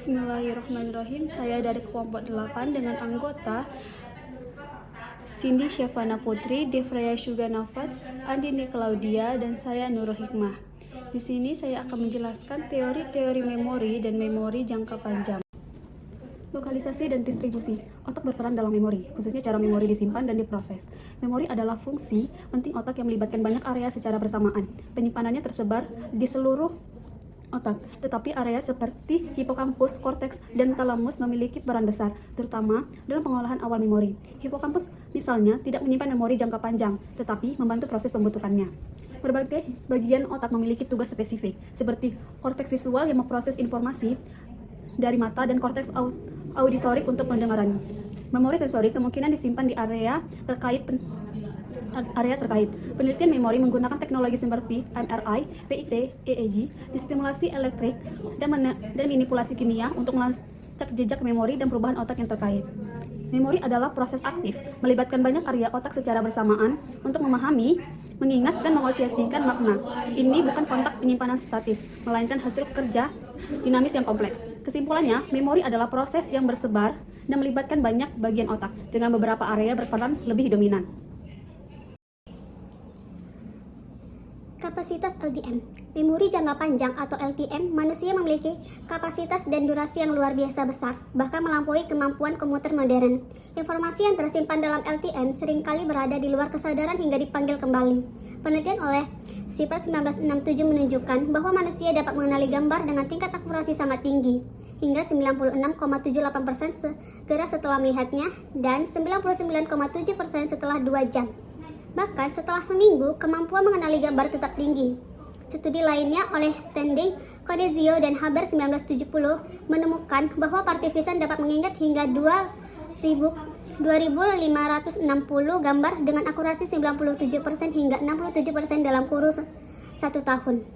Bismillahirrahmanirrahim. Saya dari kelompok 8 dengan anggota Cindy Syafana Putri, Devreya Syuga Nafats, Andini Claudia, dan saya Nurul Hikmah. Di sini saya akan menjelaskan teori-teori memori dan memori jangka panjang. Lokalisasi dan distribusi. Otak berperan dalam memori, khususnya cara memori disimpan dan diproses. Memori adalah fungsi penting otak yang melibatkan banyak area secara bersamaan. Penyimpanannya tersebar di seluruh otak, tetapi area seperti hipokampus, korteks, dan talamus memiliki peran besar, terutama dalam pengolahan awal memori. Hipokampus misalnya tidak menyimpan memori jangka panjang, tetapi membantu proses pembentukannya. Berbagai bagian otak memiliki tugas spesifik, seperti korteks visual yang memproses informasi dari mata dan korteks auditorik untuk pendengaran. Memori sensori kemungkinan disimpan di area terkait. Penelitian memori menggunakan teknologi seperti MRI, PIT, EEG, distimulasi elektrik, dan manipulasi kimia untuk melacak jejak memori dan perubahan otak yang terkait. Memori adalah proses aktif, melibatkan banyak area otak secara bersamaan untuk memahami, mengingat, dan mengasosiasikan makna. Ini bukan kontak penyimpanan statis, melainkan hasil kerja dinamis yang kompleks. Kesimpulannya, memori adalah proses yang bersebar dan melibatkan banyak bagian otak, dengan beberapa area berperan lebih dominan. Kapasitas LTM. Memori jangka panjang atau LTM, manusia memiliki kapasitas dan durasi yang luar biasa besar, bahkan melampaui kemampuan komputer modern. Informasi yang tersimpan dalam LTM seringkali berada di luar kesadaran hingga dipanggil kembali. Penelitian oleh Sipers 1967 menunjukkan bahwa manusia dapat mengenali gambar dengan tingkat akurasi sangat tinggi, hingga 96,78% segera setelah melihatnya dan 99,7% setelah 2 jam. Bahkan setelah seminggu, kemampuan mengenali gambar tetap tinggi. Studi lainnya oleh Stanley, Codezio, dan Haber 1970 menemukan bahwa Partivisan dapat mengingat hingga 2560 gambar dengan akurasi 97% hingga 67% dalam kurun 1 tahun.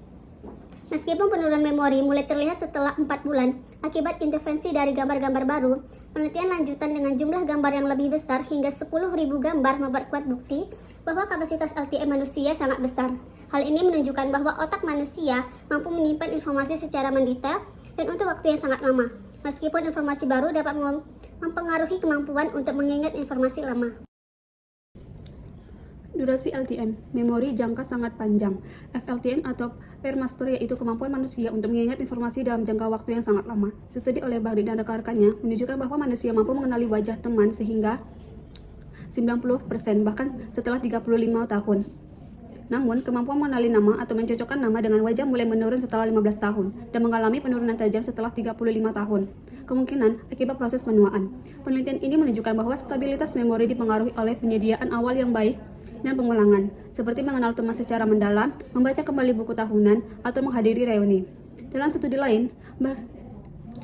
Meskipun penurunan memori mulai terlihat setelah 4 bulan akibat intervensi dari gambar-gambar baru, penelitian lanjutan dengan jumlah gambar yang lebih besar hingga 10.000 gambar memperkuat bukti bahwa kapasitas LTM manusia sangat besar. Hal ini menunjukkan bahwa otak manusia mampu menyimpan informasi secara mendetail dan untuk waktu yang sangat lama, meskipun informasi baru dapat mempengaruhi kemampuan untuk mengingat informasi lama. Durasi LTM, memori jangka sangat panjang. FLTM atau Permaster yaitu kemampuan manusia untuk mengingat informasi dalam jangka waktu yang sangat lama. Studi oleh Bahri dan rekan-rekannya menunjukkan bahwa manusia mampu mengenali wajah teman sehingga 90% bahkan setelah 35 tahun. Namun, kemampuan mengenali nama atau mencocokkan nama dengan wajah mulai menurun setelah 15 tahun dan mengalami penurunan tajam setelah 35 tahun. Kemungkinan akibat proses penuaan. Penelitian ini menunjukkan bahwa stabilitas memori dipengaruhi oleh penyediaan awal yang baik dan pengulangan, seperti mengenal teman secara mendalam, membaca kembali buku tahunan, atau menghadiri reuni. Dalam studi lain,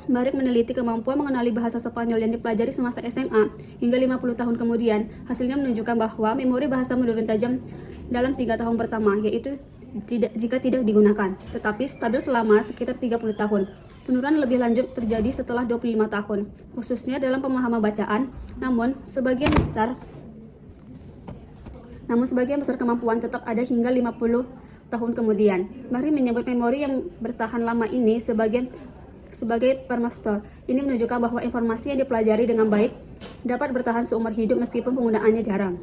Barik meneliti kemampuan mengenali bahasa Spanyol yang dipelajari semasa SMA hingga 50 tahun kemudian. Hasilnya menunjukkan bahwa memori bahasa menurun tajam dalam 3 tahun pertama, yaitu jika tidak digunakan, tetapi stabil selama sekitar 30 tahun. Penurunan lebih lanjut terjadi setelah 25 tahun, khususnya dalam pemahaman bacaan, namun sebagian besar kemampuan tetap ada hingga 50 tahun kemudian. Bahri menyebut memori yang bertahan lama ini sebagai permaster. Ini menunjukkan bahwa informasi yang dipelajari dengan baik dapat bertahan seumur hidup meskipun penggunaannya jarang.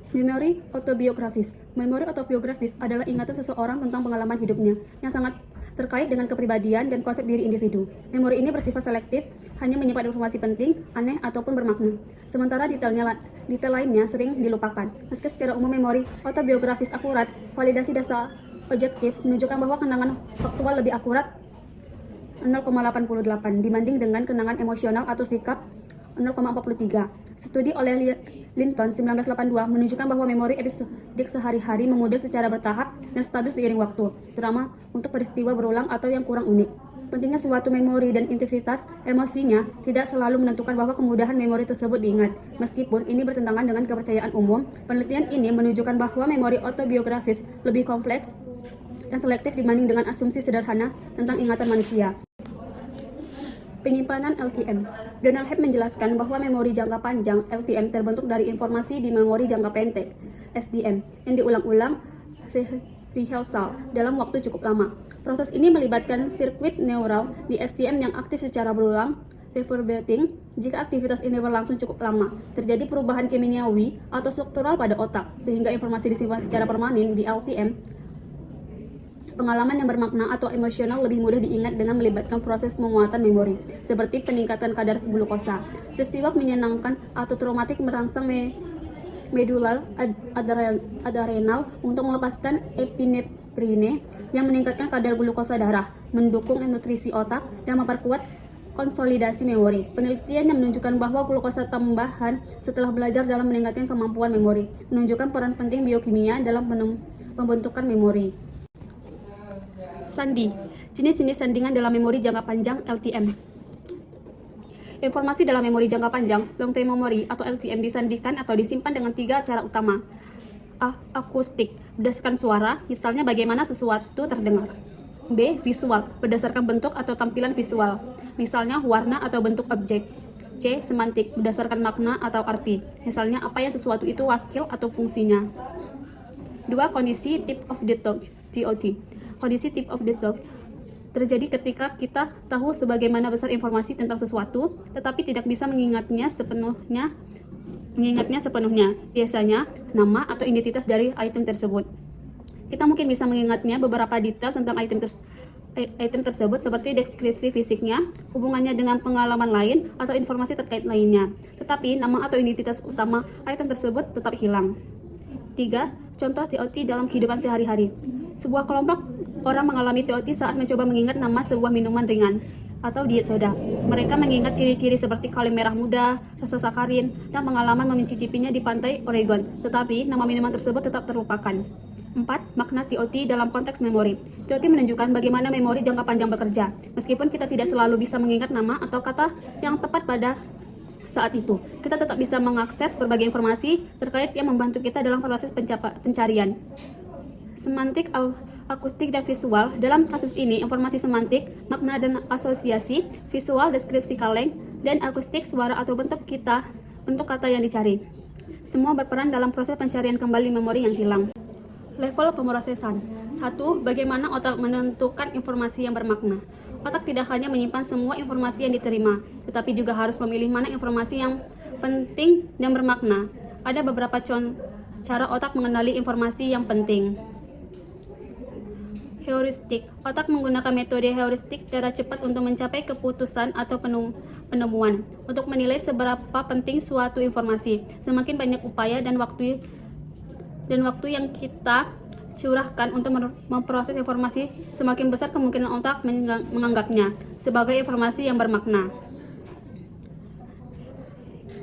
Memori autobiografis. Memori autobiografis adalah ingatan seseorang tentang pengalaman hidupnya yang sangat terkait dengan kepribadian dan konsep diri individu. Memori ini bersifat selektif, hanya menyimpan informasi penting, aneh, ataupun bermakna. Sementara detail lainnya sering dilupakan. Meski secara umum memori autobiografis akurat, validasi data objektif menunjukkan bahwa kenangan faktual lebih akurat 0,88 dibanding dengan kenangan emosional atau sikap 0,43. Studi oleh Linton 1982 menunjukkan bahwa memori episodik sehari-hari memudar secara bertahap dan stabil seiring waktu, terutama untuk peristiwa berulang atau yang kurang unik. Pentingnya suatu memori dan intensitas emosinya tidak selalu menentukan bahwa kemudahan memori tersebut diingat. Meskipun ini bertentangan dengan kepercayaan umum, penelitian ini menunjukkan bahwa memori autobiografis lebih kompleks dan selektif dibanding dengan asumsi sederhana tentang ingatan manusia. Penyimpanan LTM. Donald Hebb menjelaskan bahwa memori jangka panjang LTM terbentuk dari informasi di memori jangka pendek SDM yang diulang-ulang rehearsal dalam waktu cukup lama. Proses ini melibatkan sirkuit neural di STM yang aktif secara berulang, reverberating. Jika aktivitas ini berlangsung cukup lama, terjadi perubahan kimiawi atau struktural pada otak, sehingga informasi disimpan secara permanen di LTM. Pengalaman yang bermakna atau emosional lebih mudah diingat dengan melibatkan proses penguatan memori, seperti peningkatan kadar glukosa. Peristiwa menyenangkan atau traumatik merangsang medular adrenal untuk melepaskan epinefrine yang meningkatkan kadar glukosa darah, mendukung nutrisi otak, dan memperkuat konsolidasi memori. Penelitian yang menunjukkan bahwa glukosa tambahan setelah belajar dalam meningkatkan kemampuan memori, menunjukkan peran penting biokimia dalam pembentukan memori. Sandi, jenis-jenis sandingan dalam memori jangka panjang LTM. Informasi dalam memori jangka panjang, long term memory atau LTM, disandikan atau disimpan dengan 3 cara utama. Akustik, berdasarkan suara, misalnya bagaimana sesuatu terdengar. B. Visual, berdasarkan bentuk atau tampilan visual, misalnya warna atau bentuk objek. C. Semantik, berdasarkan makna atau arti, misalnya apa yang sesuatu itu wakil atau fungsinya. 2. Kondisi tip of the tongue, TOT. Kondisi tip of the tongue terjadi ketika kita tahu sebagaimana besar informasi tentang sesuatu, tetapi tidak bisa mengingatnya sepenuhnya. Biasanya, nama atau identitas dari item tersebut. Kita mungkin bisa mengingatnya beberapa detail tentang item tersebut, seperti deskripsi fisiknya, hubungannya dengan pengalaman lain, atau informasi terkait lainnya. Tetapi, nama atau identitas utama item tersebut tetap hilang. 3. Contoh TOT dalam kehidupan sehari-hari. Sebuah kelompok orang mengalami TOT saat mencoba mengingat nama sebuah minuman ringan atau diet soda. Mereka mengingat ciri-ciri seperti kalori merah muda, rasa sakarin, dan pengalaman mencicipinya di pantai Oregon. Tetapi, nama minuman tersebut tetap terlupakan. 4. Makna TOT dalam konteks memori. TOT menunjukkan bagaimana memori jangka panjang bekerja. Meskipun kita tidak selalu bisa mengingat nama atau kata yang tepat pada saat itu, kita tetap bisa mengakses berbagai informasi terkait yang membantu kita dalam proses pencarian. Semantik, akustik, dan visual. Dalam kasus ini, informasi semantik, makna dan asosiasi, visual, deskripsi kaleng, dan akustik, suara atau bentuk kata yang dicari. Semua berperan dalam proses pencarian kembali memori yang hilang. Level pemrosesan. 1. Bagaimana otak menentukan informasi yang bermakna. Otak tidak hanya menyimpan semua informasi yang diterima, tetapi juga harus memilih mana informasi yang penting dan bermakna. Ada beberapa cara otak mengenali informasi yang penting. Heuristik. Otak menggunakan metode heuristik, cara cepat untuk mencapai keputusan atau penemuan. Untuk menilai seberapa penting suatu informasi, semakin banyak upaya dan waktu yang kita curahkan untuk memproses informasi, semakin besar kemungkinan otak menganggapnya sebagai informasi yang bermakna.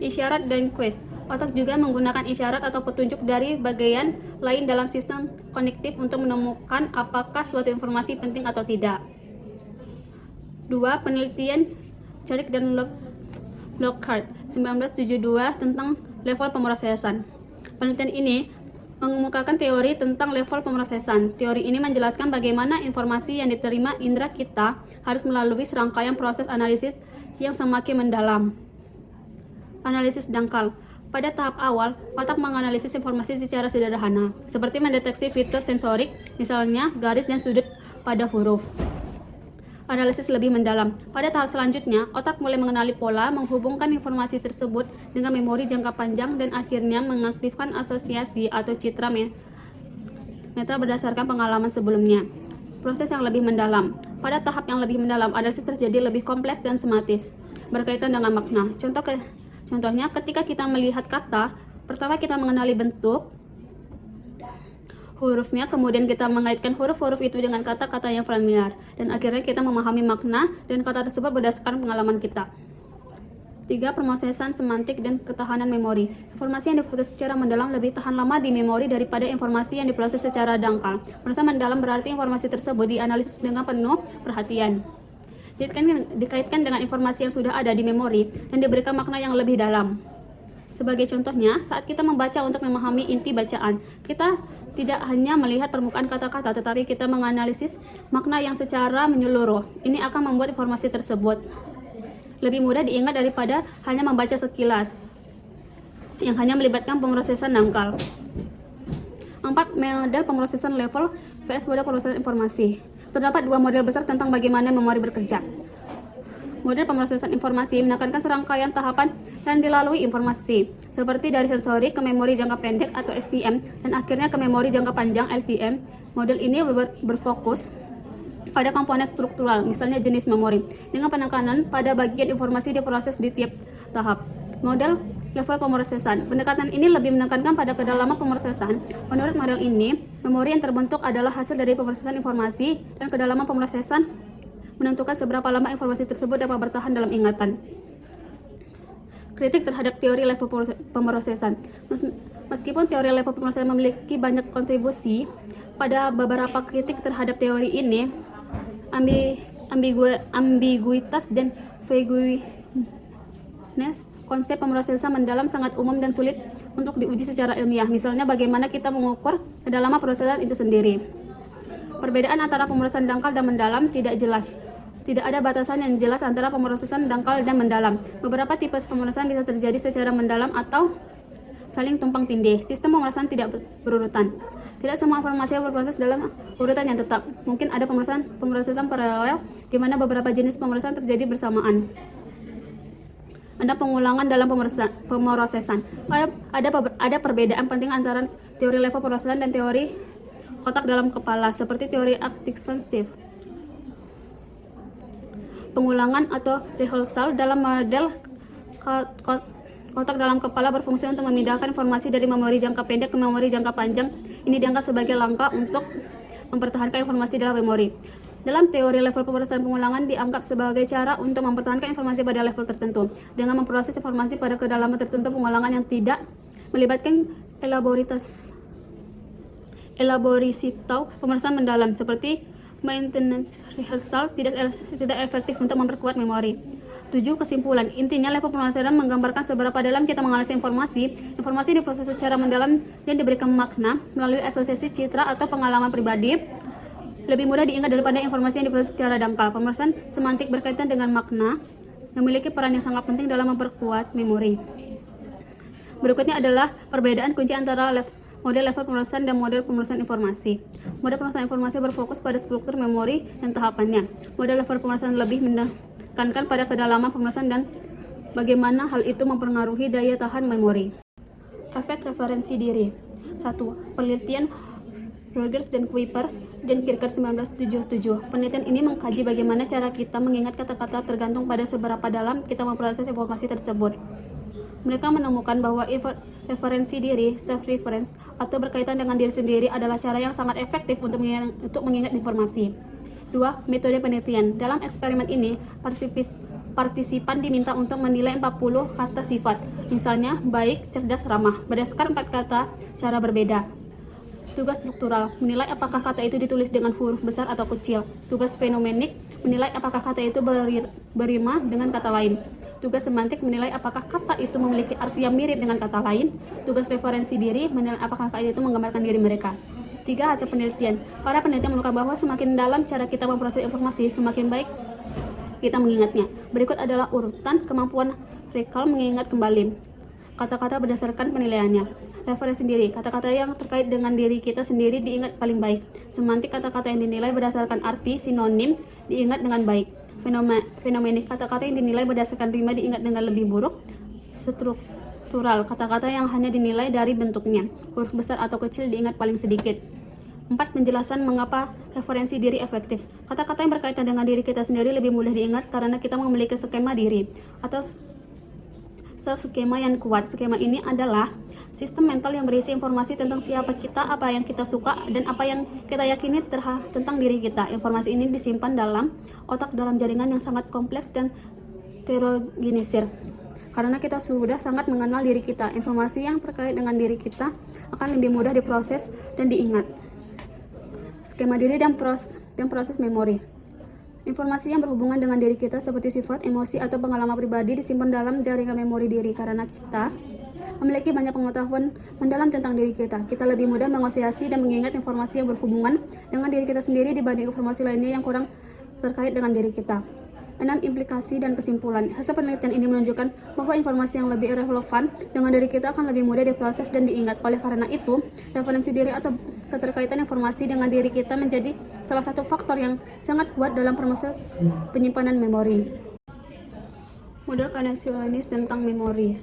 Isyarat dan quest. Otak juga menggunakan isyarat atau petunjuk dari bagian lain dalam sistem kognitif untuk menemukan apakah suatu informasi penting atau tidak. 2. Penelitian Carrick dan Lockhart 1972 tentang level pemrosesan. Penelitian ini mengemukakan teori tentang level pemrosesan. Teori ini menjelaskan bagaimana informasi yang diterima indera kita harus melalui serangkaian proses analisis yang semakin mendalam. Analisis dangkal. Pada tahap awal, otak menganalisis informasi secara sederhana, seperti mendeteksi fitur sensorik, misalnya garis dan sudut pada huruf. Analisis lebih mendalam. Pada tahap selanjutnya, otak mulai mengenali pola, menghubungkan informasi tersebut dengan memori jangka panjang, dan akhirnya mengaktifkan asosiasi atau citra meta berdasarkan pengalaman sebelumnya. Proses yang lebih mendalam. Pada tahap yang lebih mendalam, analisis terjadi lebih kompleks dan sematis, berkaitan dengan makna. Contohnya, ketika kita melihat kata, pertama kita mengenali bentuk hurufnya, kemudian kita mengaitkan huruf-huruf itu dengan kata-kata yang familiar, dan akhirnya kita memahami makna dan kata tersebut berdasarkan pengalaman kita. 3. Pemrosesan semantik dan ketahanan memori. Informasi yang diproses secara mendalam lebih tahan lama di memori daripada informasi yang diproses secara dangkal. Proses mendalam berarti informasi tersebut dianalisis dengan penuh perhatian, dikaitkan dengan informasi yang sudah ada di memori, dan diberikan makna yang lebih dalam. Sebagai contohnya, saat kita membaca untuk memahami inti bacaan, kita tidak hanya melihat permukaan kata-kata, tetapi kita menganalisis makna yang secara menyeluruh. Ini akan membuat informasi tersebut lebih mudah diingat daripada hanya membaca sekilas, yang hanya melibatkan pemrosesan dangkal. 4. Model pemrosesan level vs model pemrosesan informasi. Terdapat dua model besar tentang bagaimana memori bekerja. Model pemrosesan informasi menekankan serangkaian tahapan yang dilalui informasi, seperti dari sensori ke memori jangka pendek atau STM, dan akhirnya ke memori jangka panjang LTM. Model ini berfokus pada komponen struktural, misalnya jenis memori, dengan penekanan pada bagian informasi diproses di tiap tahap. Model level pemrosesan. Pendekatan ini lebih menekankan pada kedalaman pemrosesan. Menurut model ini, memori yang terbentuk adalah hasil dari pemrosesan informasi, dan kedalaman pemrosesan menentukan seberapa lama informasi tersebut dapat bertahan dalam ingatan. Kritik terhadap teori level pemrosesan. Meskipun teori level pemrosesan memiliki banyak kontribusi, pada beberapa kritik terhadap teori ini, ambiguitas dan vagueness konsep pemrosesan mendalam sangat umum dan sulit untuk diuji secara ilmiah. Misalnya, bagaimana kita mengukur kedalaman pemrosesan itu sendiri. Perbedaan antara pemrosesan dangkal dan mendalam tidak jelas. Tidak ada batasan yang jelas antara pemrosesan dangkal dan mendalam. Beberapa tipe pemrosesan bisa terjadi secara mendalam atau saling tumpang tindih. Sistem pemrosesan tidak berurutan. Tidak semua informasi berproses dalam urutan yang tetap. Mungkin ada pemrosesan paralel di mana beberapa jenis pemrosesan terjadi bersamaan. Ada pengulangan dalam pemrosesan. Ada perbedaan penting antara teori level pemrosesan dan teori kotak dalam kepala, seperti teori attention shift. Pengulangan atau rehearsal dalam model kotak dalam kepala berfungsi untuk memindahkan informasi dari memori jangka pendek ke memori jangka panjang. Ini dianggap sebagai langkah untuk mempertahankan informasi dalam memori. Dalam teori level pemrosesan, pengulangan dianggap sebagai cara untuk mempertahankan informasi pada level tertentu. Dengan memproses informasi pada kedalaman tertentu, pengulangan yang tidak melibatkan elaborisitas pemrosesan mendalam, seperti maintenance rehearsal, tidak efektif untuk memperkuat memori. 7. Kesimpulan. Intinya, level pemrosesan menggambarkan seberapa dalam kita menganalisis informasi. Informasi diproses secara mendalam dan diberikan makna melalui asosiasi citra atau pengalaman pribadi. Lebih mudah diingat daripada informasi yang diproses secara dangkal. Pemrosesan semantik berkaitan dengan makna memiliki peran yang sangat penting dalam memperkuat memori. Berikutnya adalah perbedaan kunci antara model level pemrosesan dan model pemrosesan informasi. Model pemrosesan informasi berfokus pada struktur memori dan tahapannya. Model level pemrosesan lebih menekankan pada kedalaman pemrosesan dan bagaimana hal itu mempengaruhi daya tahan memori. Efek referensi diri. 1. Penelitian Rogers dan Kuiper dan Kirker 1977. Penelitian ini mengkaji bagaimana cara kita mengingat kata-kata tergantung pada seberapa dalam kita memproses informasi tersebut. Mereka menemukan bahwa referensi diri, self-reference, atau berkaitan dengan diri sendiri adalah cara yang sangat efektif untuk mengingat informasi. 2. Metode penelitian. Dalam eksperimen ini, partisipan diminta untuk menilai 40 kata sifat, misalnya baik, cerdas, ramah, berdasarkan 4 kata secara berbeda. Tugas struktural, menilai apakah kata itu ditulis dengan huruf besar atau kecil. Tugas fenomenik, menilai apakah kata itu berima dengan kata lain. Tugas semantik, menilai apakah kata itu memiliki arti yang mirip dengan kata lain. Tugas referensi diri, menilai apakah kata itu menggambarkan diri mereka. 3. Hasil penelitian. Para penelitian menemukan bahwa semakin dalam cara kita memproses informasi, semakin baik kita mengingatnya. Berikut adalah urutan kemampuan recall, mengingat kembali. Kata-kata berdasarkan penilaiannya. Referensi diri, kata-kata yang terkait dengan diri kita sendiri diingat paling baik. Semantik, kata-kata yang dinilai berdasarkan arti sinonim diingat dengan baik. Fenomenik, kata-kata yang dinilai berdasarkan rima diingat dengan lebih buruk. Struktural, kata-kata yang hanya dinilai dari bentuknya. Huruf besar atau kecil diingat paling sedikit. 4. Penjelasan mengapa referensi diri efektif. Kata-kata yang berkaitan dengan diri kita sendiri lebih mudah diingat karena kita memiliki skema diri atau skema yang kuat. Skema ini adalah sistem mental yang berisi informasi tentang siapa kita, apa yang kita suka, dan apa yang kita yakini tentang diri kita. Informasi ini disimpan dalam otak dalam jaringan yang sangat kompleks dan heterogenisir. Karena kita sudah sangat mengenal diri kita, informasi yang terkait dengan diri kita akan lebih mudah diproses dan diingat. Skema diri dan proses memori. Informasi yang berhubungan dengan diri kita seperti sifat, emosi, atau pengalaman pribadi disimpan dalam jaringan memori diri. Karena kita memiliki banyak pengetahuan mendalam tentang diri kita, kita lebih mudah mengasosiasi dan mengingat informasi yang berhubungan dengan diri kita sendiri dibanding informasi lainnya yang kurang terkait dengan diri kita. 6. Implikasi dan kesimpulan. Hasil penelitian ini menunjukkan bahwa informasi yang lebih relevan dengan diri kita akan lebih mudah diproses dan diingat. Oleh karena itu, referensi diri atau keterkaitan informasi dengan diri kita menjadi salah satu faktor yang sangat kuat dalam proses penyimpanan memori. Model koneksionis tentang memori.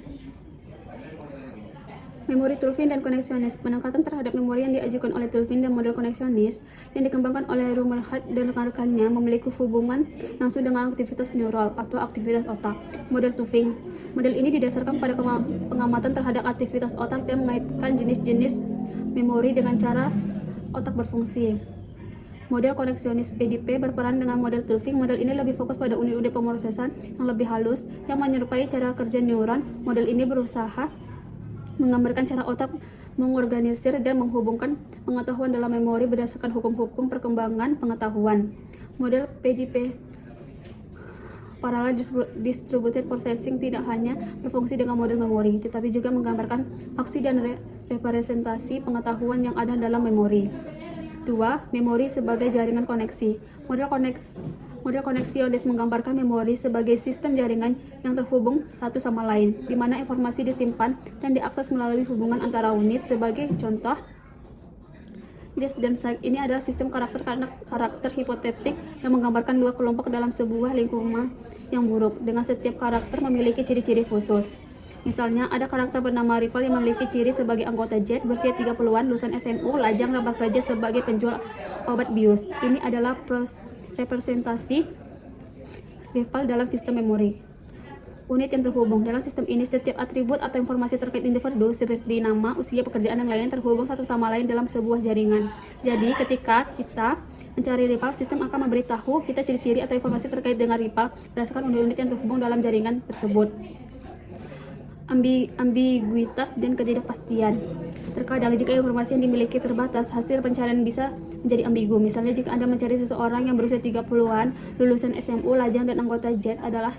Memori Tulvin dan koneksionis. Pendekatan terhadap memori yang diajukan oleh Tulvin dan model koneksionis yang dikembangkan oleh Rumelhart dan rekan-rekannya memiliki hubungan langsung dengan aktivitas neural atau aktivitas otak. Model Tulvin. Model ini didasarkan pada pengamatan terhadap aktivitas otak yang mengaitkan jenis-jenis memori dengan cara otak berfungsi. Model koneksionis PDP berperan dengan model Tulvin. Model ini lebih fokus pada unit-unit pemrosesan yang lebih halus yang menyerupai cara kerja neuron. Model ini berusaha menggambarkan cara otak mengorganisir dan menghubungkan pengetahuan dalam memori berdasarkan hukum-hukum perkembangan pengetahuan. Model PDP Parallel Distributed Processing tidak hanya berfungsi dengan model memori, tetapi juga menggambarkan aksi dan representasi pengetahuan yang ada dalam memori. 2. Memori sebagai jaringan koneksi. Model koneksionis menggambarkan memori sebagai sistem jaringan yang terhubung satu sama lain, di mana informasi disimpan dan diakses melalui hubungan antara unit. Sebagai contoh, This dan Psych ini adalah sistem karakter hipotetik yang menggambarkan dua kelompok dalam sebuah lingkungan yang buruk, dengan setiap karakter memiliki ciri-ciri khusus. Misalnya, ada karakter bernama Ripple yang memiliki ciri sebagai anggota Z, berusia 30-an, lulusan SMU, lajang dapat kerja sebagai penjual obat bius. Ini adalah representasi Ripple dalam sistem memori. Unit yang terhubung. Dalam sistem ini, setiap atribut atau informasi terkait individu seperti nama, usia, pekerjaan, dan lain-lain terhubung satu sama lain dalam sebuah jaringan. Jadi, ketika kita mencari Ripple, sistem akan memberitahu kita ciri-ciri atau informasi terkait dengan Ripple berdasarkan unit-unit yang terhubung dalam jaringan tersebut. Ambiguitas dan ketidakpastian. Terkadang jika informasi yang dimiliki terbatas, hasil pencarian bisa menjadi ambigu. Misalnya, jika Anda mencari seseorang yang berusia 30-an, lulusan SMU, lajang, dan anggota Z adalah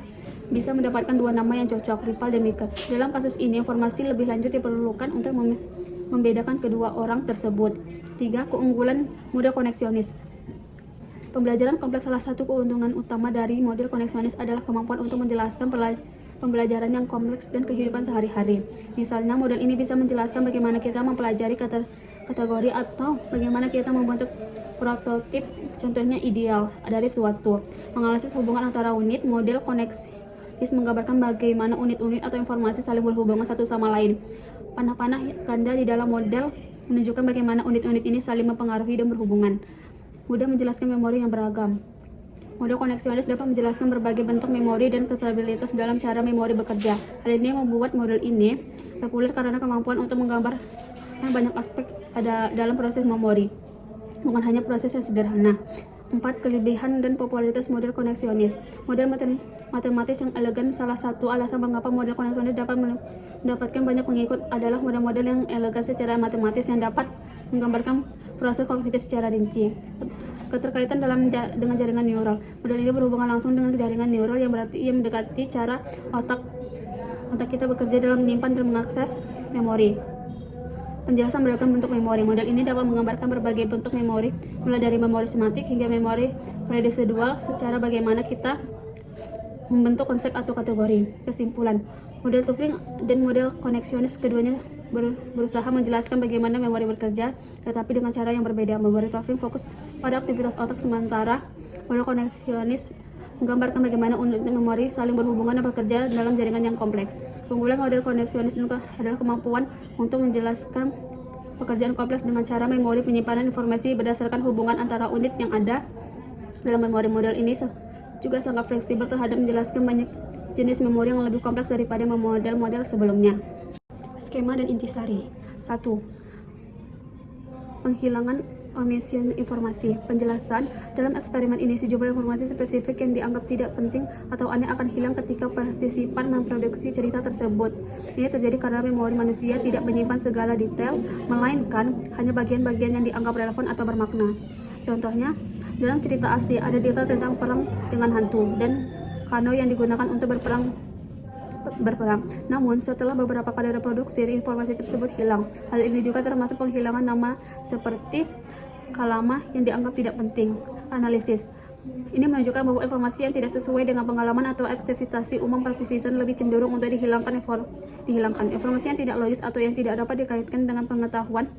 bisa mendapatkan dua nama yang cocok, Ripple dan Mika. Dalam kasus ini, informasi lebih lanjut diperlukan untuk membedakan kedua orang tersebut. 3. Keunggulan model koneksionis. Pembelajaran kompleks. Salah satu keuntungan utama dari model koneksionis adalah kemampuan untuk menjelaskan pembelajaran yang kompleks dan kehidupan sehari-hari. Misalnya, model ini bisa menjelaskan bagaimana kita mempelajari kategori atau bagaimana kita membentuk prototip, contohnya ideal, dari suatu. Menganalisis hubungan antara unit. Model koneksionis menggambarkan bagaimana unit-unit atau informasi saling berhubungan satu sama lain. Panah-panah ganda di dalam model menunjukkan bagaimana unit-unit ini saling mempengaruhi dan berhubungan. Mudah menjelaskan memori yang beragam. Model koneksionis dapat menjelaskan berbagai bentuk memori dan kapabilitas dalam cara memori bekerja. Hal ini membuat model ini populer karena kemampuan untuk menggambarkan banyak aspek dalam proses memori, bukan hanya proses yang sederhana. 4. Kelebihan dan popularitas model koneksionis. Model matematis yang elegan. Salah satu alasan mengapa model koneksionis dapat mendapatkan banyak pengikut adalah model-model yang elegan secara matematis yang dapat menggambarkan proses kognitif secara rinci. Keterkaitan dengan jaringan neural. Model ini berhubungan langsung dengan jaringan neural yang berarti ia mendekati cara otak kita bekerja dalam menyimpan dan mengakses memori. Penjelasan beragam bentuk memori. Model ini dapat menggambarkan berbagai bentuk memori, mulai dari memori semantik hingga memori prosedural, secara bagaimana kita membentuk konsep atau kategori. Kesimpulan, model Tulvin dan model koneksionis keduanya berusaha menjelaskan bagaimana memori bekerja, tetapi dengan cara yang berbeda. Model Tulvin fokus pada aktivitas otak, sementara model koneksionis menggambarkan bagaimana unit memori saling berhubungan dan bekerja dalam jaringan yang kompleks. Keunggulan model koneksionis adalah kemampuan untuk menjelaskan pekerjaan kompleks dengan cara memori penyimpanan informasi berdasarkan hubungan antara unit yang ada dalam memori. Model ini juga sangat fleksibel terhadap menjelaskan banyak jenis memori yang lebih kompleks daripada model-model sebelumnya. Skema dan intisari. 1. Penghilangan omission informasi. Penjelasan, dalam eksperimen ini sejumlah informasi spesifik yang dianggap tidak penting atau aneh akan hilang ketika partisipan memproduksi cerita tersebut. Ini terjadi karena memori manusia tidak menyimpan segala detail, melainkan hanya bagian-bagian yang dianggap relevan atau bermakna. Contohnya, dalam cerita asli ada detail tentang perang dengan hantu dan kano yang digunakan untuk berperang. Namun, setelah beberapa kali reproduksi, informasi tersebut hilang. Hal ini juga termasuk penghilangan nama seperti kalama yang dianggap tidak penting. Analisis. Ini menunjukkan bahwa informasi yang tidak sesuai dengan pengalaman atau aktivitas umum participant lebih cenderung untuk dihilangkan. Informasi yang tidak logis atau yang tidak dapat dikaitkan dengan pengetahuan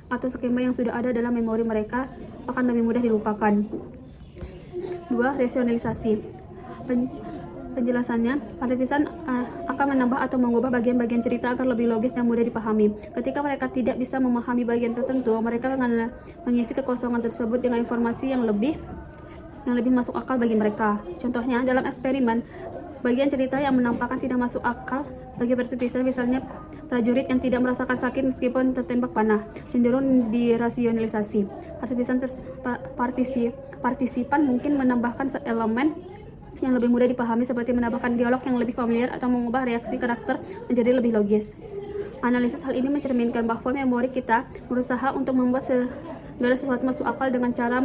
atau skema yang sudah ada dalam memori mereka akan lebih mudah dilupakan. 2. Rasionalisasi. Penjelasannya, participant akan menambah atau mengubah bagian-bagian cerita agar lebih logis dan mudah dipahami. Ketika mereka tidak bisa memahami bagian tertentu, mereka akan mengisi kekosongan tersebut dengan informasi yang lebih masuk akal bagi mereka. Contohnya, dalam eksperimen, bagian cerita yang menampakkan tidak masuk akal bagi partisipasi, misalnya prajurit yang tidak merasakan sakit meskipun tertembak panah, cenderung dirasionalisasi. Partisipan mungkin menambahkan elemen yang lebih mudah dipahami seperti menambahkan dialog yang lebih familiar atau mengubah reaksi karakter menjadi lebih logis. Analisis hal ini mencerminkan bahwa memori kita berusaha untuk membuat segala sesuatu masuk akal dengan cara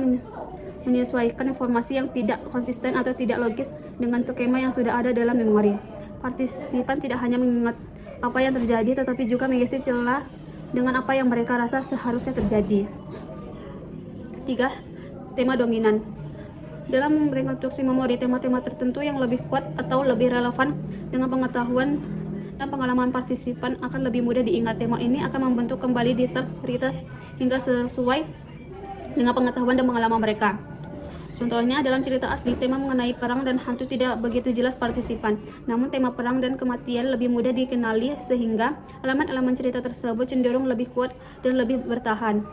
menyesuaikan informasi yang tidak konsisten atau tidak logis dengan skema yang sudah ada dalam memori. Partisipan tidak hanya mengingat apa yang terjadi, tetapi juga mengisi celah dengan apa yang mereka rasa seharusnya terjadi. 3. Tema dominan. Dalam rekonstruksi memori, tema-tema tertentu yang lebih kuat atau lebih relevan dengan pengetahuan dan pengalaman partisipan akan lebih mudah diingat. Tema ini akan membentuk kembali detail cerita hingga sesuai dengan pengetahuan dan pengalaman mereka. Contohnya, dalam cerita asli, tema mengenai perang dan hantu tidak begitu jelas partisipan. Namun, tema perang dan kematian lebih mudah dikenali sehingga elemen-elemen cerita tersebut cenderung lebih kuat dan lebih bertahan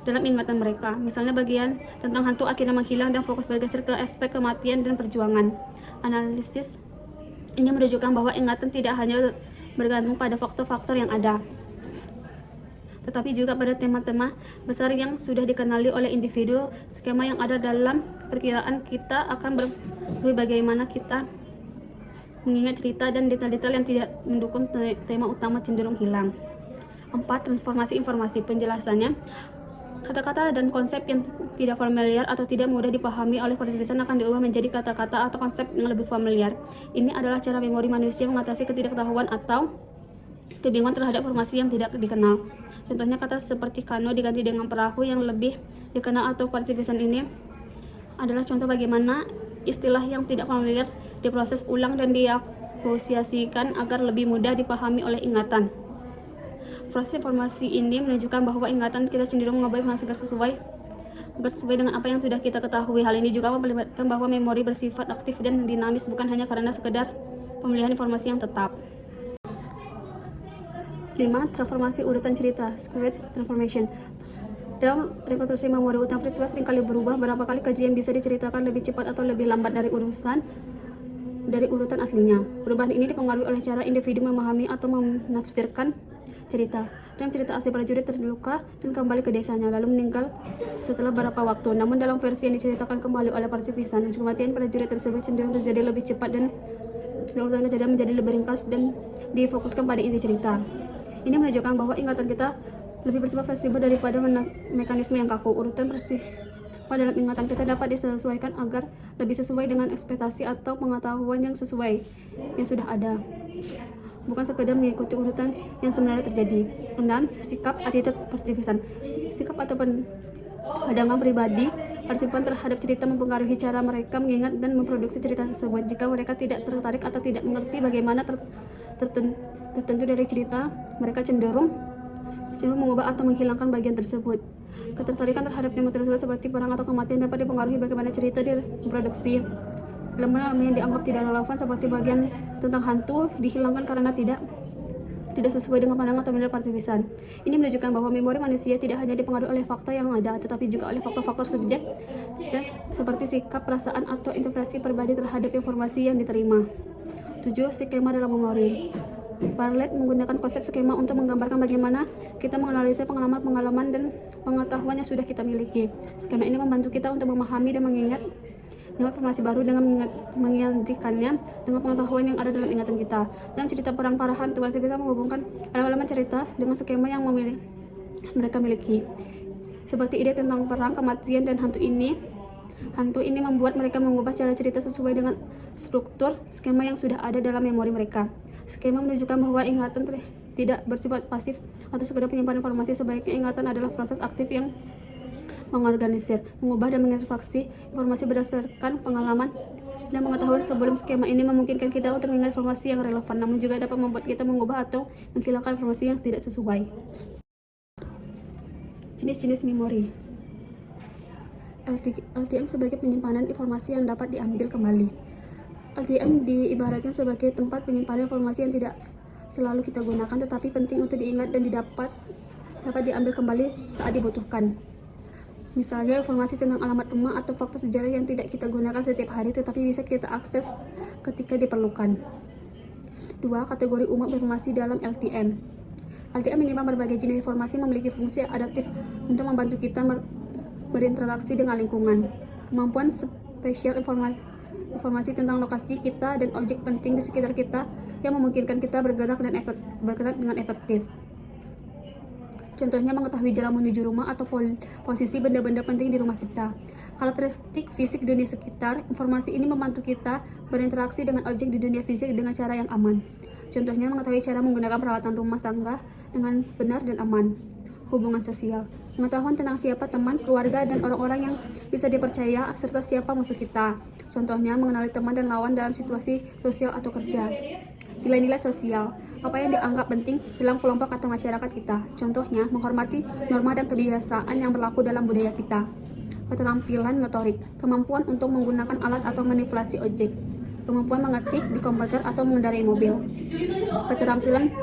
dalam ingatan mereka. Misalnya, bagian tentang hantu akhirnya menghilang dan fokus bergeser ke aspek kematian dan perjuangan. Analisis ini menunjukkan bahwa ingatan tidak hanya bergantung pada faktor-faktor yang ada, tetapi juga pada tema-tema besar yang sudah dikenali oleh individu. Skema yang ada dalam perkiraan kita akan berubah bagaimana kita mengingat cerita, dan detail-detail yang tidak mendukung tema utama cenderung hilang. 4. Transformasi informasi. Penjelasannya, kata-kata dan konsep yang tidak familiar atau tidak mudah dipahami oleh partisipan akan diubah menjadi kata-kata atau konsep yang lebih familiar. Ini adalah cara memori manusia mengatasi ketidaktahuan atau kebingungan terhadap informasi yang tidak dikenal. Contohnya, kata seperti kano diganti dengan perahu yang lebih dikenal atau partisipan. Ini adalah contoh bagaimana istilah yang tidak familiar diproses ulang dan diasosiasikan agar lebih mudah dipahami oleh ingatan. Proses informasi ini menunjukkan bahwa ingatan kita cenderung mengubah informasi agar sesuai dengan apa yang sudah kita ketahui. Hal ini juga memperlihatkan bahwa memori bersifat aktif dan dinamis, bukan hanya karena sekedar pemilihan informasi yang tetap. 5. Transformasi urutan cerita, sequence transformation. Dalam rekonstruksi memori, urutan peristiwa seringkali berubah. Berapa kali kejadian bisa diceritakan lebih cepat atau lebih lambat dari urutan aslinya. Perubahan ini dipengaruhi oleh cara individu memahami atau menafsirkan cerita. Dalam cerita asli, prajurit terluka dan kembali ke desanya, lalu meninggal setelah beberapa waktu. Namun dalam versi yang diceritakan kembali oleh partisipan, kematian prajurit tersebut cenderung terjadi lebih cepat dan urutan kejadian menjadi lebih ringkas dan difokuskan pada inti cerita. Ini menunjukkan bahwa ingatan kita lebih bersifat fleksibel daripada mekanisme yang kaku. Urutan peristiwa dalam ingatan kita dapat disesuaikan agar lebih sesuai dengan ekspektasi atau pengetahuan yang sudah ada, bukan sekedar mengikuti urutan yang sebenarnya terjadi. 6. Sikap attitude partisipan. Sikap atau pandangan pribadi partisipan terhadap cerita mempengaruhi cara mereka mengingat dan memproduksi cerita tersebut. Jika mereka tidak tertarik atau tidak mengerti bagaimana tertentu dari cerita, mereka cenderung mengubah atau menghilangkan bagian tersebut. Ketertarikan terhadap tema tersebut seperti perang atau kematian dapat dipengaruhi bagaimana cerita diproduksi. Elemen-elemen yang dianggap tidak relevan seperti bagian tentang hantu dihilangkan karena tidak sesuai dengan pandangan atau minat partisipan. Ini menunjukkan bahwa memori manusia tidak hanya dipengaruhi oleh fakta yang ada, tetapi juga oleh faktor-faktor subjek dan seperti sikap, perasaan, atau interpretasi pribadi terhadap informasi yang diterima. 7. Skema dalam memori. Bartlett menggunakan konsep skema untuk menggambarkan bagaimana kita menganalisa pengalaman-pengalaman dan pengetahuan yang sudah kita miliki. Skema ini membantu kita untuk memahami dan mengingat informasi baru dengan mengingatkannya dengan pengetahuan yang ada dalam ingatan kita. Dalam cerita perang para hantu, bisa menghubungkan elemen-elemen cerita dengan skema yang mereka miliki. Seperti ide tentang perang, kematian, dan hantu ini membuat mereka mengubah cara cerita sesuai dengan struktur skema yang sudah ada dalam memori mereka. Skema menunjukkan bahwa ingatan tidak bersifat pasif atau sekedar penyimpanan informasi. Sebaiknya ingatan adalah proses aktif yang mengorganisir, mengubah dan mengevaluasi informasi berdasarkan pengalaman dan pengetahuan sebelum. Skema ini memungkinkan kita untuk mengingat informasi yang relevan, namun juga dapat membuat kita mengubah atau menghilangkan informasi yang tidak sesuai. Jenis-jenis memori. LTM sebagai penyimpanan informasi yang dapat diambil kembali. LTM diibaratkan sebagai tempat penyimpanan informasi yang tidak selalu kita gunakan, tetapi penting untuk diingat dan dapat diambil kembali saat dibutuhkan. Misalnya informasi tentang alamat rumah atau fakta sejarah yang tidak kita gunakan setiap hari, tetapi bisa kita akses ketika diperlukan. 2. Kategori umum informasi dalam LTM. LTM menyimpan berbagai jenis informasi memiliki fungsi adaptif untuk membantu kita berinteraksi dengan lingkungan. Kemampuan spesial informasi tentang lokasi kita dan objek penting di sekitar kita yang memungkinkan kita bergerak dengan efektif. Contohnya mengetahui jalan menuju rumah atau posisi benda-benda penting di rumah kita. Karakteristik fisik dunia sekitar. Informasi ini membantu kita berinteraksi dengan objek di dunia fisik dengan cara yang aman. Contohnya mengetahui cara menggunakan peralatan rumah tangga dengan benar dan aman. Hubungan sosial. Pengetahuan tentang siapa teman, keluarga, dan orang-orang yang bisa dipercaya, serta siapa musuh kita. Contohnya mengenali teman dan lawan dalam situasi sosial atau kerja. Nilai-nilai sosial. Apa yang dianggap penting dalam kelompok atau masyarakat kita. Contohnya menghormati norma dan kebiasaan yang berlaku dalam budaya kita. Keterampilan motorik. Kemampuan untuk menggunakan alat atau manipulasi objek. Kemampuan mengetik di komputer atau mengendarai mobil. Keterampilan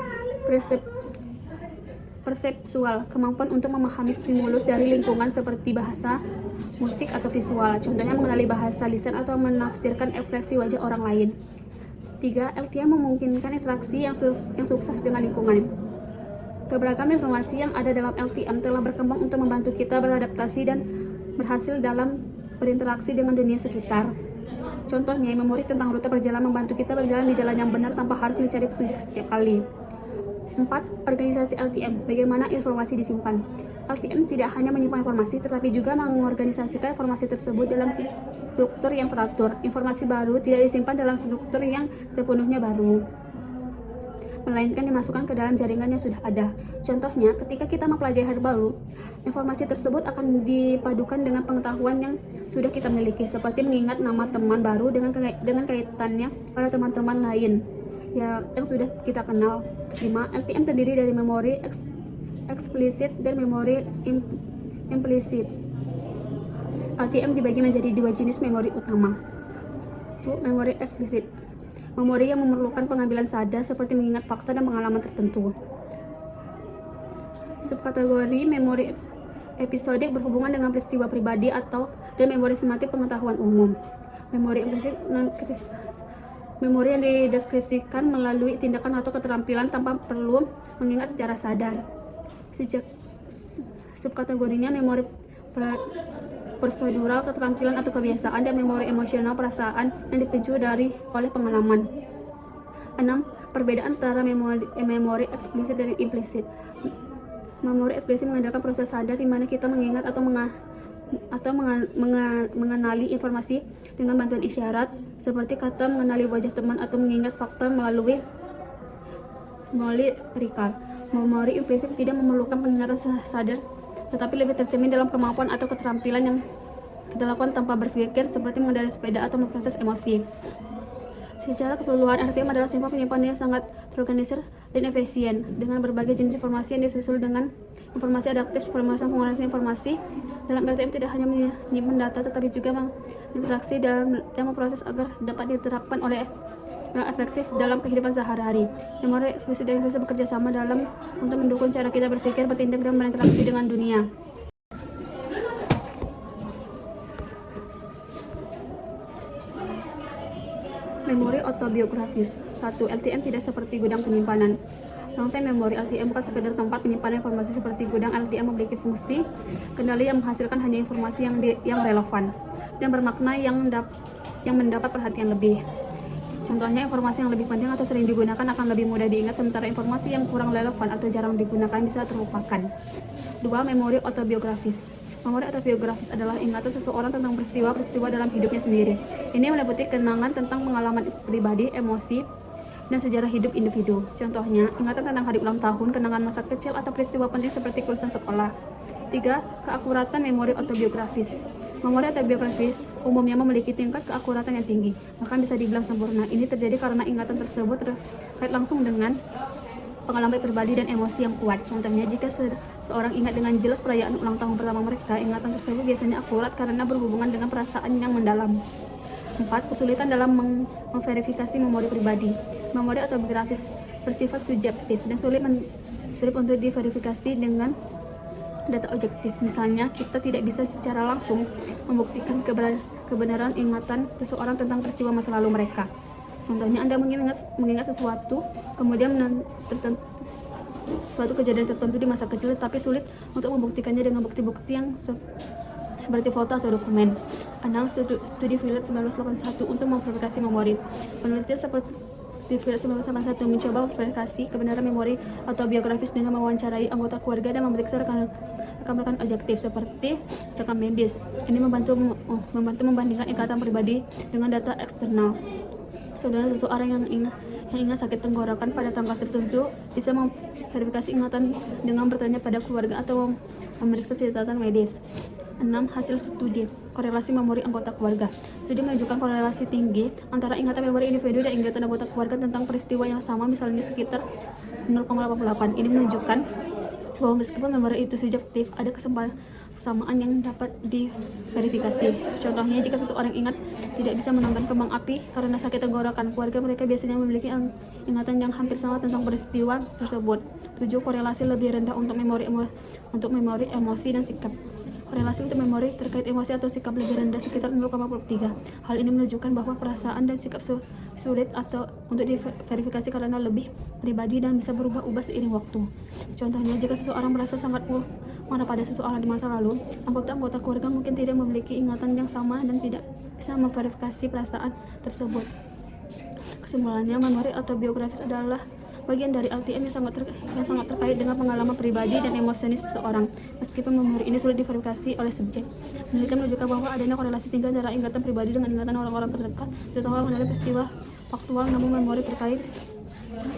persepsual, kemampuan untuk memahami stimulus dari lingkungan seperti bahasa, musik, atau visual. Contohnya mengenali bahasa lisan atau menafsirkan ekspresi wajah orang lain. 3. LTM memungkinkan interaksi yang sukses dengan lingkungan. Keberagaman informasi yang ada dalam LTM telah berkembang untuk membantu kita beradaptasi dan berhasil dalam berinteraksi dengan dunia sekitar. Contohnya, memori tentang rute perjalanan membantu kita berjalan di jalan yang benar tanpa harus mencari petunjuk setiap kali. 4. Organisasi LTM. Bagaimana informasi disimpan? LTM tidak hanya menyimpan informasi, tetapi juga mengorganisasikan informasi tersebut dalam struktur yang teratur. Informasi baru tidak disimpan dalam struktur yang sepenuhnya baru, melainkan dimasukkan ke dalam jaringan yang sudah ada. Contohnya, ketika kita mempelajari hal baru, informasi tersebut akan dipadukan dengan pengetahuan yang sudah kita miliki, seperti mengingat nama teman baru dengan kaitannya pada teman-teman lain yang sudah kita kenal. 5. LTM terdiri dari memori eksplisit dan memori implisit. LTM dibagi menjadi 2 jenis memori utama. 1. Memori eksplisit. Memori yang memerlukan pengambilan sadar seperti mengingat fakta dan pengalaman tertentu. Subkategori memori episodik berhubungan dengan peristiwa pribadi dan memori semantik pengetahuan umum. Memori implisit memori yang dideskripsikan melalui tindakan atau keterampilan tanpa perlu mengingat secara sadar. Subkategorinya memori prosedural, keterampilan atau kebiasaan, dan memori emosional, perasaan yang dipicu oleh pengalaman. 6. Perbedaan antara memori eksplisit dan implisit. Memori eksplisit mengandalkan proses sadar di mana kita mengingat atau mengenali informasi dengan bantuan isyarat, seperti kata mengenali wajah teman atau mengingat fakta melalui recall. Memori implisit tidak memerlukan pengingatan sadar, tetapi lebih tercermin dalam kemampuan atau keterampilan yang kita lakukan tanpa berpikir, seperti mengendarai sepeda atau memproses emosi. Secara keseluruhan, LTM adalah sistem penyimpanan yang sangat terorganisir dan efisien, dengan berbagai jenis informasi yang disusul dengan informasi adaptif. Pengolahan informasi dalam LTM tidak hanya menyimpan data, tetapi juga menginteraksi dan memproses agar dapat diterapkan efektif dalam kehidupan sehari-hari. Memori eksplisit dan implisit bekerja sama untuk mendukung cara kita berpikir, bertindak, dan berinteraksi dengan dunia. Memori autobiografis. 1. LTM tidak seperti gudang penyimpanan. Long-term memory LTM bukan sekedar tempat penyimpanan informasi seperti gudang. LTM memiliki fungsi kendali yang menghasilkan hanya informasi yang relevan dan bermakna yang mendapat perhatian lebih. Contohnya, informasi yang lebih penting atau sering digunakan akan lebih mudah diingat, sementara informasi yang kurang relevan atau jarang digunakan bisa terlupakan. 2. Memori autobiografis. Memori autobiografis adalah ingatan seseorang tentang peristiwa-peristiwa dalam hidupnya sendiri. Ini meliputi kenangan tentang pengalaman pribadi, emosi, dan sejarah hidup individu. Contohnya, ingatan tentang hari ulang tahun, kenangan masa kecil, atau peristiwa penting seperti kelulusan sekolah. 3. Keakuratan memori autobiografis. Memori autobiografis umumnya memiliki tingkat keakuratan yang tinggi, bahkan bisa dibilang sempurna. Ini terjadi karena ingatan tersebut terkait langsung dengan pengalaman pribadi dan emosi yang kuat. Contohnya, jika seorang ingat dengan jelas perayaan ulang tahun pertama mereka, ingatan tersebut biasanya akurat karena berhubungan dengan perasaan yang mendalam. 4. Kesulitan dalam memverifikasi memori pribadi. Memori autobiografis bersifat subjektif dan sulit untuk diverifikasi dengan data objektif. Misalnya, kita tidak bisa secara langsung membuktikan kebenaran ingatan seseorang tentang peristiwa masa lalu mereka. Contohnya, Anda mengingat sesuatu, kemudian suatu kejadian tertentu di masa kecil, tapi sulit untuk membuktikannya dengan bukti-bukti yang seperti foto atau dokumen. Studi Phillips 1981 untuk memverifikasi memori. Penelitian seperti Phillips 1981 mencoba memverifikasi kebenaran memori autobiografis dengan mewawancarai anggota keluarga dan memeriksa rekan-rekan objektif seperti rekam medis. Ini membantu membandingkan ikatan pribadi dengan data eksternal. Contohnya, seseorang yang ingat sakit tenggorokan pada tanggal tertentu bisa memverifikasi ingatan dengan bertanya pada keluarga atau memeriksa catatan medis. 6. Hasil studi korelasi memori anggota keluarga. Studi menunjukkan korelasi tinggi antara ingatan memori individu dan ingatan anggota keluarga tentang peristiwa yang sama, misalnya sekitar 0,88. Ini menunjukkan bahwa meskipun memori itu subjektif, ada kesamaan yang dapat diverifikasi. Contohnya, jika seseorang ingat tidak bisa menonton kembang api karena sakit tenggorokan, keluarga mereka biasanya memiliki ingatan yang hampir sama tentang peristiwa tersebut. 7. Korelasi lebih rendah untuk memori emosi dan sikap. Korelasi untuk memori terkait emosi atau sikap lebih rendah sekitar 0,43. Hal ini menunjukkan bahwa perasaan dan sikap sulit untuk diverifikasi karena lebih pribadi dan bisa berubah-ubah seiring waktu. Contohnya, jika seseorang merasa sangat marah pada seseorang di masa lalu, anggota keluarga mungkin tidak memiliki ingatan yang sama dan tidak bisa memverifikasi perasaan tersebut. Kesimpulannya, memori autobiografis adalah bagian dari LTM yang sangat terkait dengan pengalaman pribadi dan emosionis seseorang. Meskipun memori ini sulit diverifikasi oleh subjek, penelitian menunjukkan bahwa adanya korelasi tinggi antara ingatan pribadi dengan ingatan orang-orang terdekat, terutama mengenai peristiwa faktual. Namun, memori terkait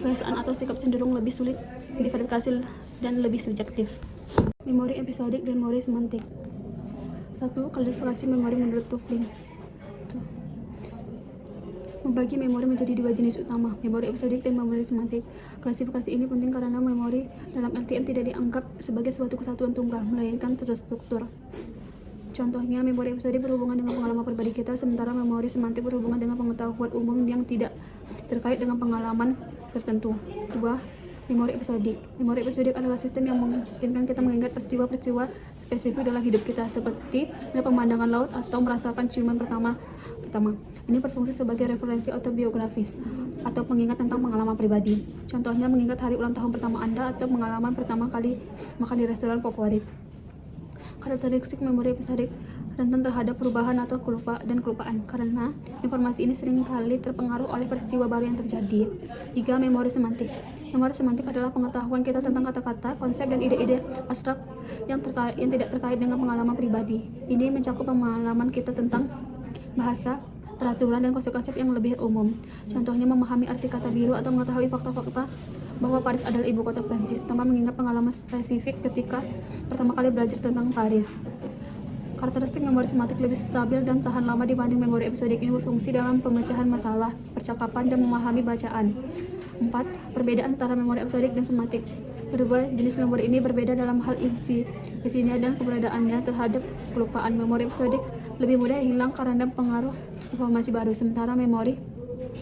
perasaan atau sikap cenderung lebih sulit diverifikasi dan lebih subjektif. Memori episodik dan memori semantik. 1. Klasifikasi memori menurut Tufling. Membagi memori menjadi dua jenis utama, memori episodik dan memori semantik. Klasifikasi ini penting karena memori dalam LTM tidak dianggap sebagai suatu kesatuan tunggal, melainkan terstruktur. Contohnya, memori episodik berhubungan dengan pengalaman pribadi kita, sementara memori semantik berhubungan dengan pengetahuan umum yang tidak terkait dengan pengalaman tertentu. 2. Memori episodik. Memori episodik adalah sistem yang memungkinkan kita mengingat peristiwa-peristiwa spesifik dalam hidup kita, seperti pemandangan laut atau merasakan ciuman pertama. Ini berfungsi sebagai referensi autobiografis atau pengingat tentang pengalaman pribadi. Contohnya, mengingat hari ulang tahun pertama Anda atau pengalaman pertama kali makan di restoran favorit. Karakteristik memori episodik rentan terhadap perubahan atau kelupaan karena informasi ini seringkali terpengaruh oleh peristiwa baru yang terjadi. 3. Memori semantik. Memori semantik adalah pengetahuan kita tentang kata-kata, konsep, dan ide-ide abstrak yang tidak terkait dengan pengalaman pribadi. Ini mencakup pengalaman kita tentang bahasa, peraturan, dan konsep-konsep yang lebih umum. Contohnya, memahami arti kata biru atau mengetahui fakta-fakta bahwa Paris adalah ibu kota Prancis tanpa mengingat pengalaman spesifik ketika pertama kali belajar tentang Paris. Karakteristik memori semantik lebih stabil dan tahan lama dibanding memori episodik. Ini berfungsi dalam pemecahan masalah, percakapan, dan memahami bacaan. 4. Perbedaan antara memori episodik dan semantik. Kedua jenis memori ini berbeda dalam hal isinya dan keberadaannya terhadap kelupaan. Memori episodik lebih mudah hilang karena pengaruh informasi baru, sementara memori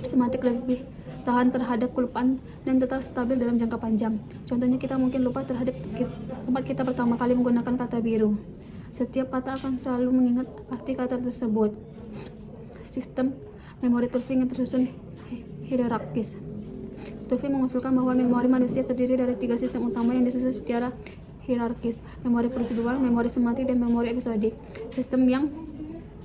semantik lebih tahan terhadap kelupaan dan tetap stabil dalam jangka panjang. Contohnya, kita mungkin lupa terhadap tempat kita pertama kali menggunakan kata biru. Setiap kata akan selalu mengingat arti kata tersebut. Sistem memori Tufling yang tersusun hierarkis. Tufling mengusulkan bahwa memori manusia terdiri dari 3 sistem utama yang disusun secara hierarkis: memori prosedural, memori semantik, dan memori episodik. Sistem yang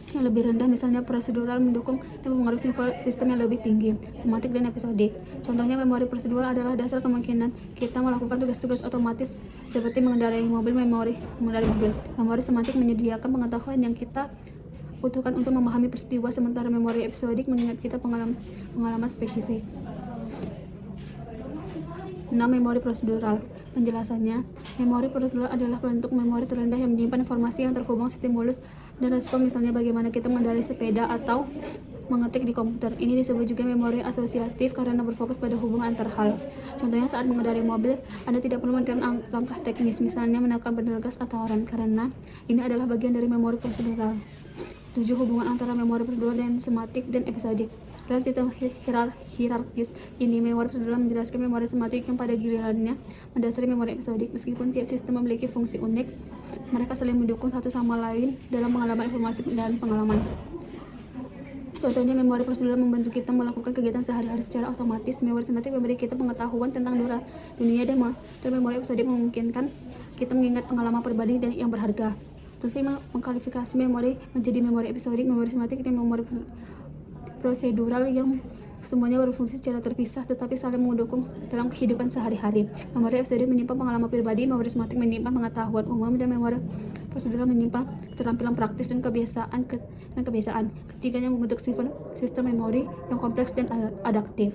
lebih rendah, misalnya prosedural, mendukung dan mempengaruhi sistem yang lebih tinggi, semantik dan episodik. Contohnya, memori prosedural adalah dasar kemungkinan kita melakukan tugas-tugas otomatis seperti mengendarai mobil. Memori semantik menyediakan pengetahuan yang kita butuhkan untuk memahami peristiwa, sementara memori episodik mengingat kita pengalaman spesifik. 6. Memori prosedural. Penjelasannya, memori prosedural adalah bentuk memori terendah yang menyimpan informasi yang terhubung stimulus dan respon, misalnya bagaimana kita mengendarai sepeda atau mengetik di komputer. Ini disebut juga memori asosiatif karena berfokus pada hubungan antar hal. Contohnya saat mengendarai mobil, Anda tidak perlu melakukan langkah teknis, misalnya menekan pedal gas atau rem, karena ini adalah bagian dari memori prosedural. 7. Hubungan antara memori prosedural dan sematik dan episodik. Dalam sistem hierarkis ini, memori prosedural menjelaskan memori sematik yang pada gilirannya mendasari memori episodik. Meskipun tiap sistem memiliki fungsi unik, mereka saling mendukung satu sama lain dalam pengalaman informasi dan pengalaman. Contohnya, memori prosedural membantu kita melakukan kegiatan sehari-hari secara otomatis. Memori sematik memberi kita pengetahuan tentang dunia dan memori episodik memungkinkan kita mengingat pengalaman pribadi dan yang berharga. Turvey mengklasifikasi memori menjadi memori episodik, memori sematik, dan memori prosedural yang semuanya berfungsi secara terpisah tetapi saling mendukung dalam kehidupan sehari-hari. Memori episodik menyimpan pengalaman pribadi, memori sematik menyimpan pengetahuan umum, dan memori prosedural menyimpan keterampilan praktis dan kebiasaan. Ketiganya membentuk sistem memori yang kompleks dan adaptif.